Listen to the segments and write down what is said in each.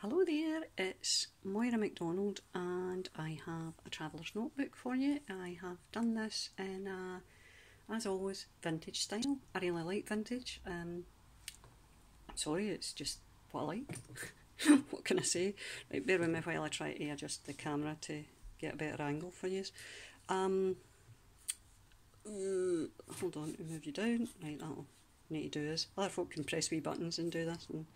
Hello there, it's Moira McDonald and I have a traveller's notebook for you. I have done this in a, as always, vintage style. I really like vintage. Sorry, it's just what I like. What can I say? Right, bear with me while I try to adjust the camera to get a better angle for you. Hold on, to move you down. Right, that'll need to do this. Other folk can press wee buttons and do this, and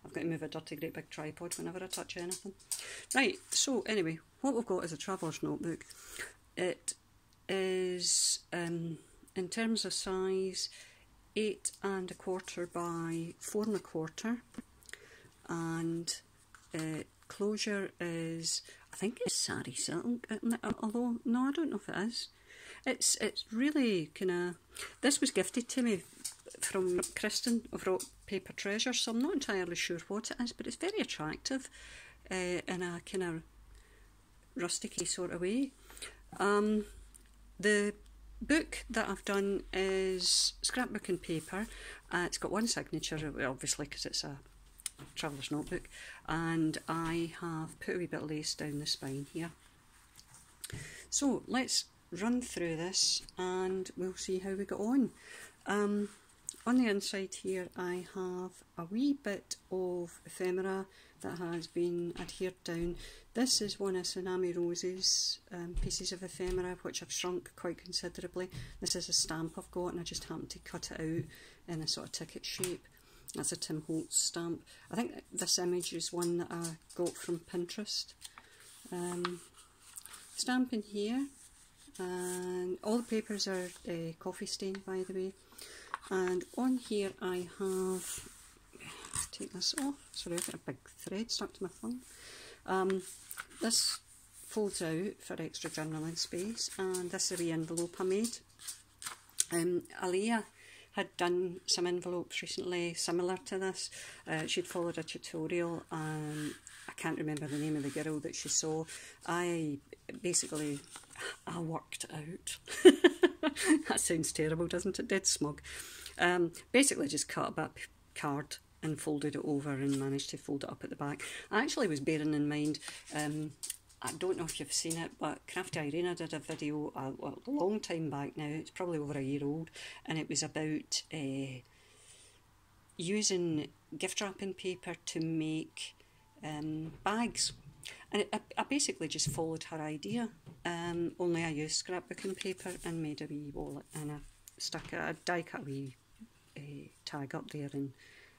I've got to move a dirty great big tripod whenever I touch anything. Right, so anyway, what we've got is a traveller's notebook. It is, in terms of size, 8 1/4 by 4 1/4, and closure is, I think it's sari silk, although no, I don't know if it is. It's really kind of, this was gifted to me from Kristen of Rock Paper Treasure, so I'm not entirely sure what it is, but it's very attractive in a kind of rusticy sort of way. The book that I've done is scrapbook and paper. It's got one signature, obviously, because it's a traveller's notebook, and I have put a wee bit of lace down the spine here. So let's run through this and we'll see how we get on. On the inside here I have a wee bit of ephemera that has been adhered down. This is one of Tsunami Rose's pieces of ephemera which I've shrunk quite considerably. This is a stamp I've got and I just happened to cut it out in a sort of ticket shape. That's a Tim Holtz stamp. I think this image is one that I got from Pinterest. Stamp in here, and all the papers are coffee stained, by the way. And on here I have, let's take this off, sorry, I've got a big thread stuck to my thumb. This folds out for extra journaling space, and this is a wee envelope I made. Aliyah had done some envelopes recently similar to this. She'd followed a tutorial, and I can't remember the name of the girl that she saw. I worked out. That sounds terrible, doesn't it? Dead smug. Basically just cut a bit of card and folded it over and managed to fold it up at the back. I actually was bearing in mind, I don't know if you've seen it, but Crafty Irina did a video a long time back now, it's probably over a year old, and it was about using gift wrapping paper to make bags. And I basically just followed her idea, only I used scrapbooking paper and made a wee wallet, and I stuck a die cut wee tag up there and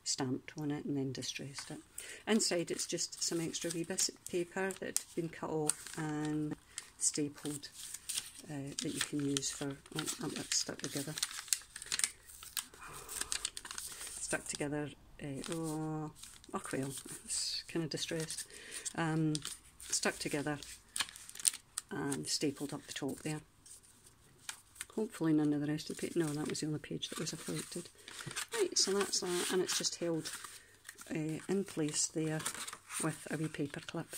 stamped on it and then distressed it. Inside it's just some extra wee bits of paper that had been cut off and stapled that you can use for, stuck together. Stuck together, oh well, it's kind of distressed. Stuck together and stapled up the top there. Hopefully none of the rest of the page, no, that was the only page that was affected. Right, so that's that, and it's just held in place there with a wee paper clip.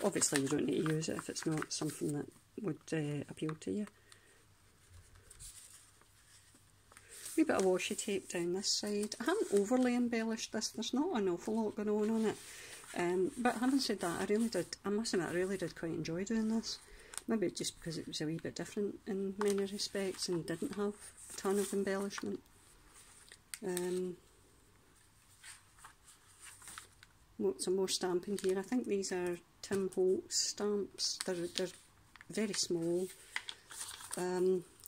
Obviously you don't need to use it if it's not something that would appeal to you. Wee bit of washi tape down this side. I haven't overly embellished this, there's not an awful lot going on it. But having said that, I must admit I really did quite enjoy doing this. Maybe just because it was a wee bit different in many respects and didn't have a ton of embellishment. Some more stamping here. I think these are Tim Holtz stamps. They're very small.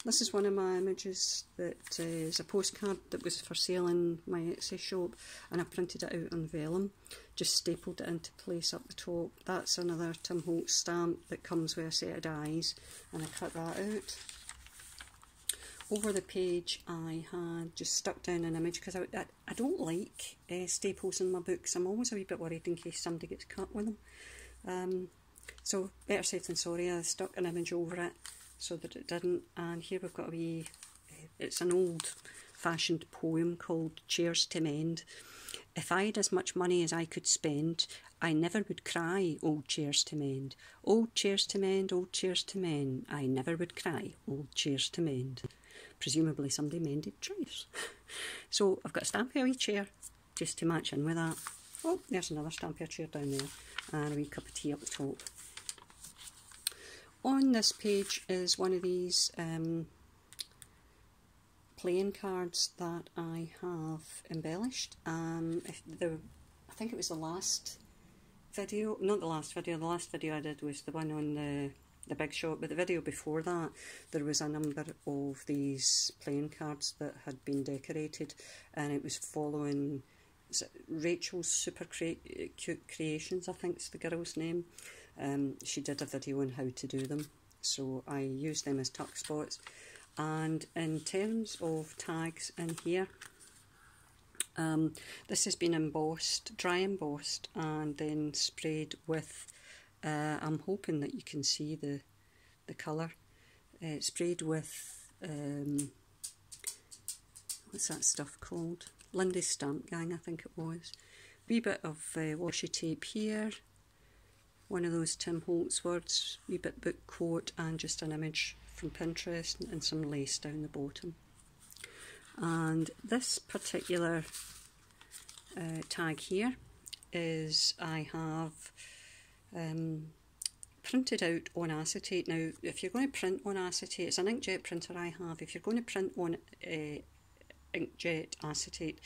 This is one of my images that is a postcard that was for sale in my Etsy shop, and I printed it out on vellum, just stapled it into place up the top. That's another Tim Holtz stamp that comes with a set of dies, and I cut that out. Over the page I had just stuck down an image because I don't like staples in my books. I'm always a wee bit worried in case somebody gets cut with them. So better safe than sorry, I stuck an image over it so that it didn't, and here we've got a wee, it's an old fashioned poem called Cheers to Mend. If I'd as much money as I could spend, I never would cry, old chairs to mend. Old chairs to mend, old chairs to mend, I never would cry, old chairs to mend. Presumably somebody mended chairs. So I've got a stamp of a wee chair just to match in with that. Oh, there's another Stampier chair down there, and a wee cup of tea up the top. On this page is one of these playing cards that I have embellished. I think it was the last video, not the last video, the last video I did was the one on the big shot, but the video before that there was a number of these playing cards that had been decorated, and it was following Rachel's Super Cute Creations, I think is the girl's name. She did a video on how to do them, so I used them as tuck spots. And in terms of tags in here, this has been embossed, dry embossed, and then sprayed with, I'm hoping that you can see the colour, sprayed with, what's that stuff called? Lindy's Stamp Gang, I think it was. Wee bit of washi tape here, one of those Tim Holtz words, wee bit book quote, and just an image from Pinterest and some lace down the bottom. And this particular tag here is I have printed out on acetate. Now, if you're going to print on acetate, it's an inkjet printer I have. If you're going to print on inkjet acetate,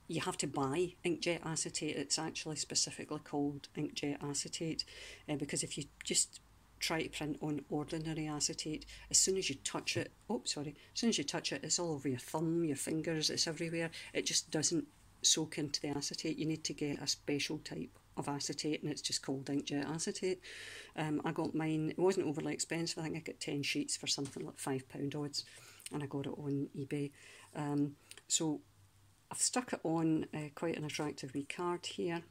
you have to buy inkjet acetate. It's actually specifically called inkjet acetate, because if you just try to print on ordinary acetate, as soon as you touch it, it's all over your thumb, your fingers, it's everywhere. It just doesn't soak into the acetate. You need to get a special type of acetate, and it's just called inkjet acetate. I got mine, it wasn't overly expensive, I think I got 10 sheets for something like £5 odds, and I got it on eBay. So I've stuck it on quite an attractive wee card here,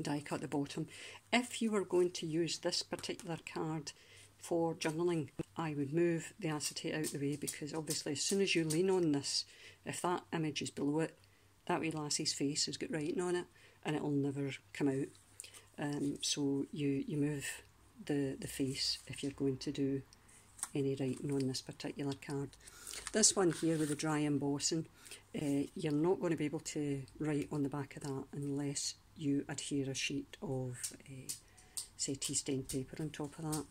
die cut the bottom. If you were going to use this particular card for journaling, I would move the acetate out the way, because obviously as soon as you lean on this, if that image is below it, that wee lassie's face has got writing on it and it'll never come out. So you move the face if you're going to do any writing on this particular card. This one here with the dry embossing, you're not going to be able to write on the back of that unless you adhere a sheet of, say, tea stained paper on top of that.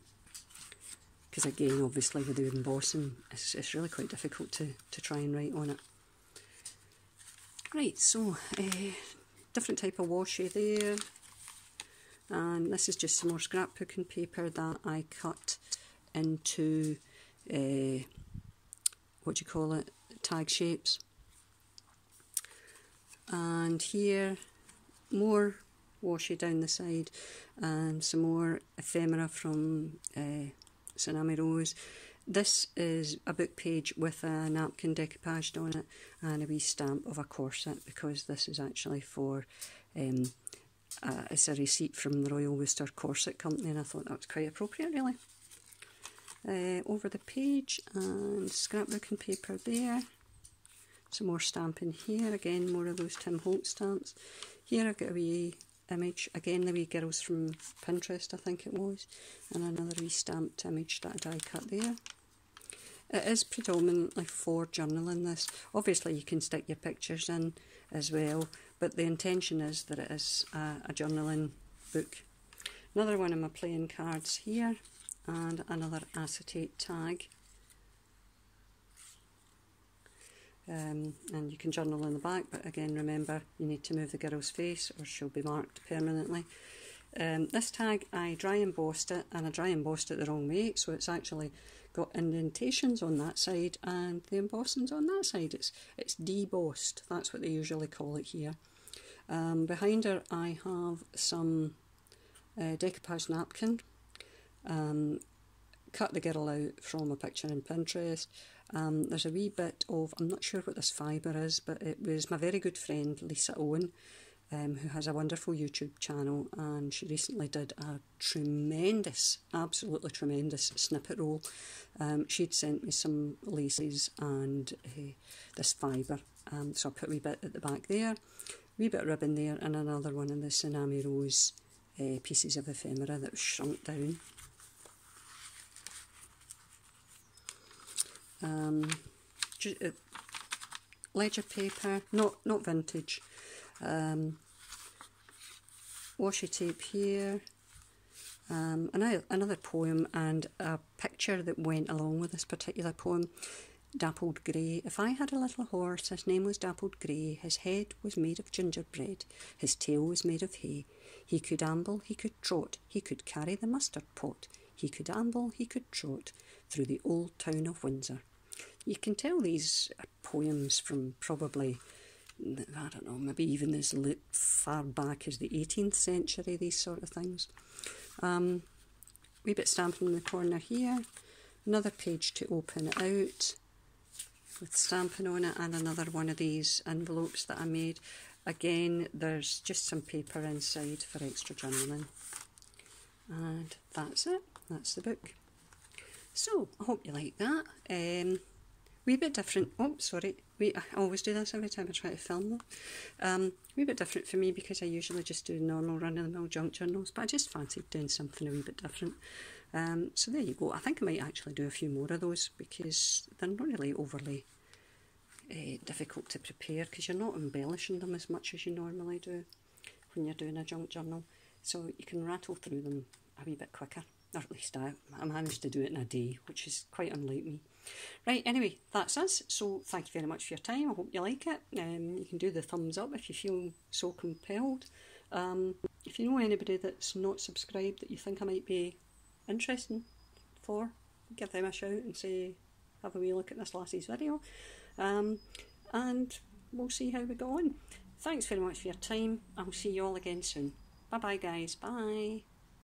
Because again, obviously with the embossing, it's really quite difficult to try and write on it. Right, so different type of washi there, and this is just some more scrapbooking paper that I cut into, what do you call it, tag shapes. And here, more washi down the side, and some more ephemera from Tsunami Rose. This is a book page with a napkin decoupaged on it and a wee stamp of a corset, because this is actually for, it's a receipt from the Royal Worcester Corset Company, and I thought that was quite appropriate really. Over the page, and scrapbooking paper there. Some more stamping here, again more of those Tim Holtz stamps. Here I've got a wee image, again the wee girls from Pinterest I think it was, and another wee stamped image that I die cut there. It is predominantly for journaling this. Obviously you can stick your pictures in as well, but the intention is that it is a journaling book. Another one of my playing cards here, and another acetate tag. And you can journal in the back, but again remember you need to move the girl's face or she'll be marked permanently. This tag I dry embossed it, and I dry embossed it the wrong way, so it's actually got indentations on that side and the embossing's on that side. It's debossed, that's what they usually call it here. Behind her I have some decoupage napkin. Cut the girl out from a picture in Pinterest. There's a wee bit of, I'm not sure what this fibre is, but it was my very good friend Lisa Owen, who has a wonderful YouTube channel, and she recently did a tremendous, absolutely tremendous snippet roll. She'd sent me some laces and this fibre, so I put a wee bit at the back there, wee bit of ribbon there, and another one of the Tsunami Rose pieces of ephemera that was shrunk down. Ledger paper, not vintage, washi tape here, another poem and a picture that went along with this particular poem. Dappled grey. If I had a little horse, his name was Dappled Grey. His head was made of gingerbread, his tail was made of hay. He could amble, he could trot, he could carry the mustard pot. He could amble, he could trot through the old town of Windsor. You can tell these are poems from probably, I don't know, maybe even as far back as the 18th century, these sort of things. Wee bit stamping in the corner here, another page to open it out with stamping on it, and another one of these envelopes that I made. Again, there's just some paper inside for extra journaling. And that's it, that's the book. So, I hope you like that. Wee bit different. Oh, sorry. I always do this every time I try to film them. Wee bit different for me because I usually just do normal run-of-the-mill junk journals, but I just fancied doing something a wee bit different. So there you go. I think I might actually do a few more of those because they're not really overly difficult to prepare because you're not embellishing them as much as you normally do when you're doing a junk journal. So you can rattle through them a wee bit quicker. Or at least I managed to do it in a day, which is quite unlike me. Right, anyway, that's us. So thank you very much for your time. I hope you like it. You can do the thumbs up if you feel so compelled. If you know anybody that's not subscribed that you think I might be interesting for, give them a shout and say, have a wee look at this lassie's video. And we'll see how we go on. Thanks very much for your time. I'll see you all again soon. Bye bye guys. Bye.